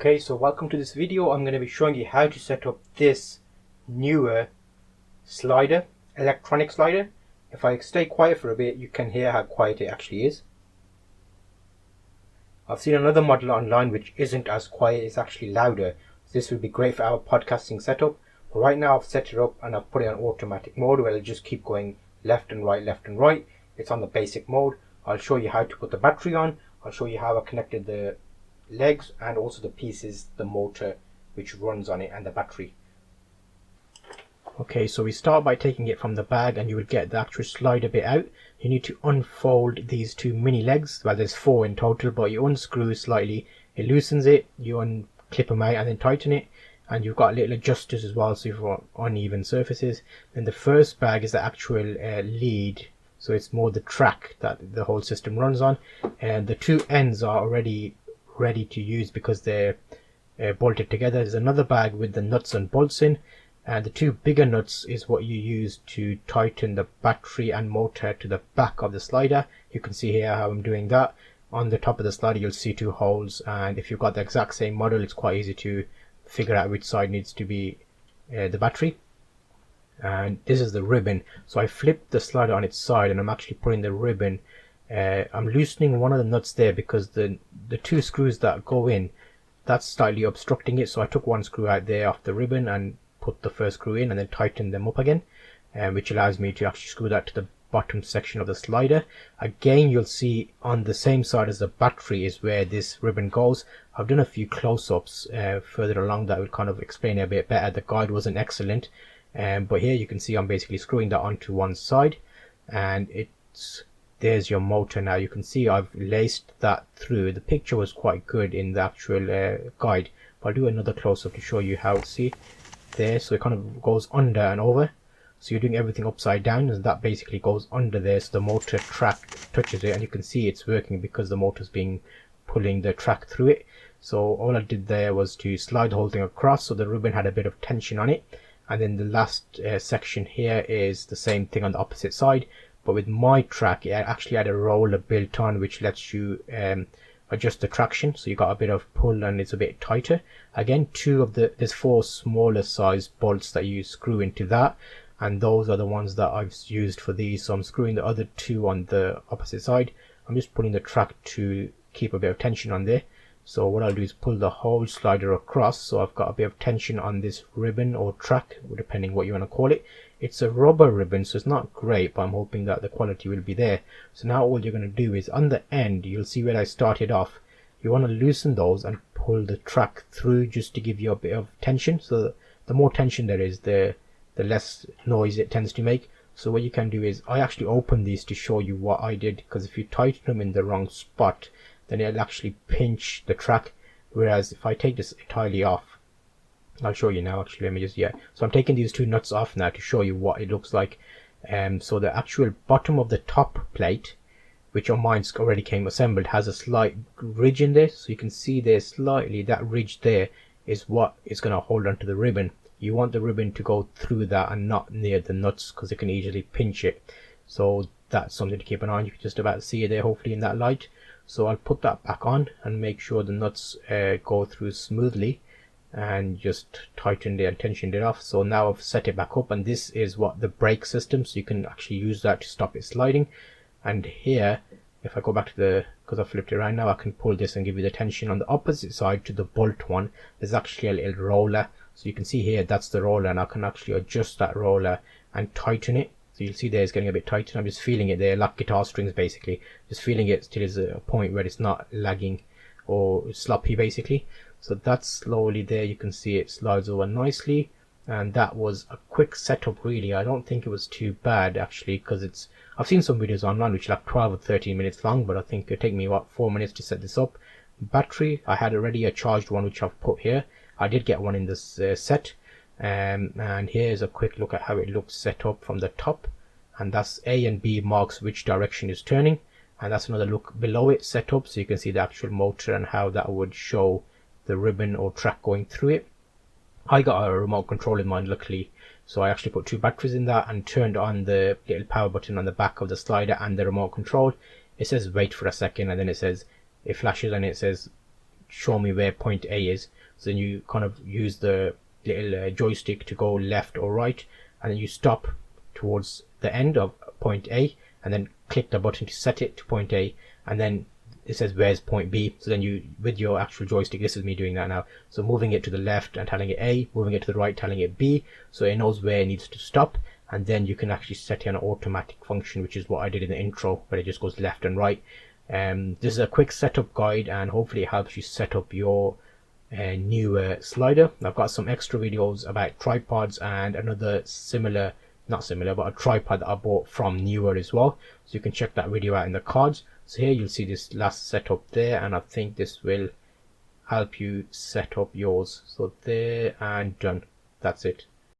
Okay, so welcome to this video. I'm going to be showing you how to set up this Neewer slider, electronic slider. If I stay quiet for a bit, you can hear how quiet it actually is. I've seen another model online which isn't as quiet, it's actually louder. So this would be great for our podcasting setup. But right now I've set it up and I've put it on automatic mode where it'll just keep going left and right, left and right. It's on the basic mode. I'll show you how to put the battery on. I'll show you how I connected the legs and also the pieces, the motor which runs on it and the battery. Okay, so we start by taking it from the bag and you will get the actual slider bit out. You need to unfold these two mini legs. Well, there's 4 in total, but you unscrew slightly, it loosens it, you unclip them out and then tighten it, and you've got little adjusters as well so you've got uneven surfaces. Then the first bag is the actual lead, so it's more the track that the whole system runs on, and the two ends are already ready to use because they're bolted together. There's another bag with the nuts and bolts in, and the two bigger nuts is what you use to tighten the battery and motor to the back of the slider. You can see here how I'm doing that. On the top of the slider you'll see 2 holes, and if you've got the exact same model it's quite easy to figure out which side needs to be the battery. And this is the ribbon, so I flipped the slider on its side and I'm actually putting the ribbon. I'm loosening one of the nuts there because the 2 screws that go in, that's slightly obstructing it, so I took 1 screw out there off the ribbon and put the first screw in and then tightened them up again, which allows me to actually screw that to the bottom section of the slider. Again, you'll see on the same side as the battery is where this ribbon goes. I've done a few close-ups further along that will kind of explain it a bit better. The guide wasn't excellent, but here you can see I'm basically screwing that onto one side, and there's your motor. Now you can see I've laced that through. The picture was quite good in the actual guide, but I'll do another close-up to show you how. See there, so it kind of goes under and over, so you're doing everything upside down, and that basically goes under there so the motor track touches it, and you can see it's working because the motor's being pulling the track through it. So all I did there was to slide the whole thing across so the ribbon had a bit of tension on it, and then the last section here is the same thing on the opposite side. But with my track, it actually had a roller built on which lets you adjust the traction, so you got a bit of pull and it's a bit tighter. Again, there's 4 smaller size bolts that you screw into that, and those are the ones that I've used for these. So I'm screwing the other 2 on the opposite side. I'm just pulling the track to keep a bit of tension on there. So what I'll do is pull the whole slider across, so I've got a bit of tension on this ribbon or track, depending what you want to call it. It's a rubber ribbon, so it's not great, but I'm hoping that the quality will be there. So now all you're going to do is on the end, you'll see where I started off, you want to loosen those and pull the track through just to give you a bit of tension. So the more tension there is, the less noise it tends to make. So what you can do is, I actually opened these to show you what I did, because if you tighten them in the wrong spot, then it'll actually pinch the track. Whereas if I take this entirely off, I'll show you now actually, let me just, so I'm taking these 2 nuts off now to show you what it looks like. So the actual bottom of the top plate, which on mine already came assembled, has a slight ridge in there, so you can see there slightly, that ridge there is what is going to hold onto the ribbon. You want the ribbon to go through that and not near the nuts, because it can easily pinch it. So that's something to keep an eye on. You can just about see it there hopefully in that light. So I'll put that back on and make sure the nuts go through smoothly, and just tightened it and tensioned it off. So now I've set it back up, and this is what the brake system, so you can actually use that to stop it sliding. And here, if I go back to because I flipped it around now, I can pull this and give you the tension. On the opposite side to the bolt one, there's actually a little roller, so you can see here that's the roller, and I can actually adjust that roller and tighten it. So you'll see there it's getting a bit tighter. I'm just feeling it there, like guitar strings basically, just feeling it till there's a point where it's not lagging or sloppy basically. So that's slowly there, you can see it slides over nicely, and that was a quick setup really. I don't think it was too bad actually, because I've seen some videos online which are like 12 or 13 minutes long, but I think it take me about 4 minutes to set this up. Battery, I had already a charged one which I've put here. I did get one in this set, and here's a quick look at how it looks set up from the top, and that's A and B marks which direction is turning, and that's another look below it set up, so you can see the actual motor and how that would show the ribbon or track going through it. I got a remote control in mine luckily, so I actually put 2 batteries in that and turned on the little power button on the back of the slider and the remote control. It says wait for a second, and then it flashes and it says show me where point A is. So then you kind of use the little joystick to go left or right, and then you stop towards the end of point A, and then click the button to set it to point A, and then it says where's point B. So then you, with your actual joystick, this is me doing that now, so moving it to the left and telling it A, moving it to the right telling it B, so it knows where it needs to stop. And then you can actually set it on an automatic function, which is what I did in the intro, where it just goes left and right. This is a quick setup guide, and hopefully it helps you set up your Neewer slider. I've got some extra videos about tripods and another similar, not similar, but a tripod that I bought from Neewer as well, so you can check that video out in the cards. So here you'll see this last setup there, and I think this will help you set up yours. So there and done. That's it.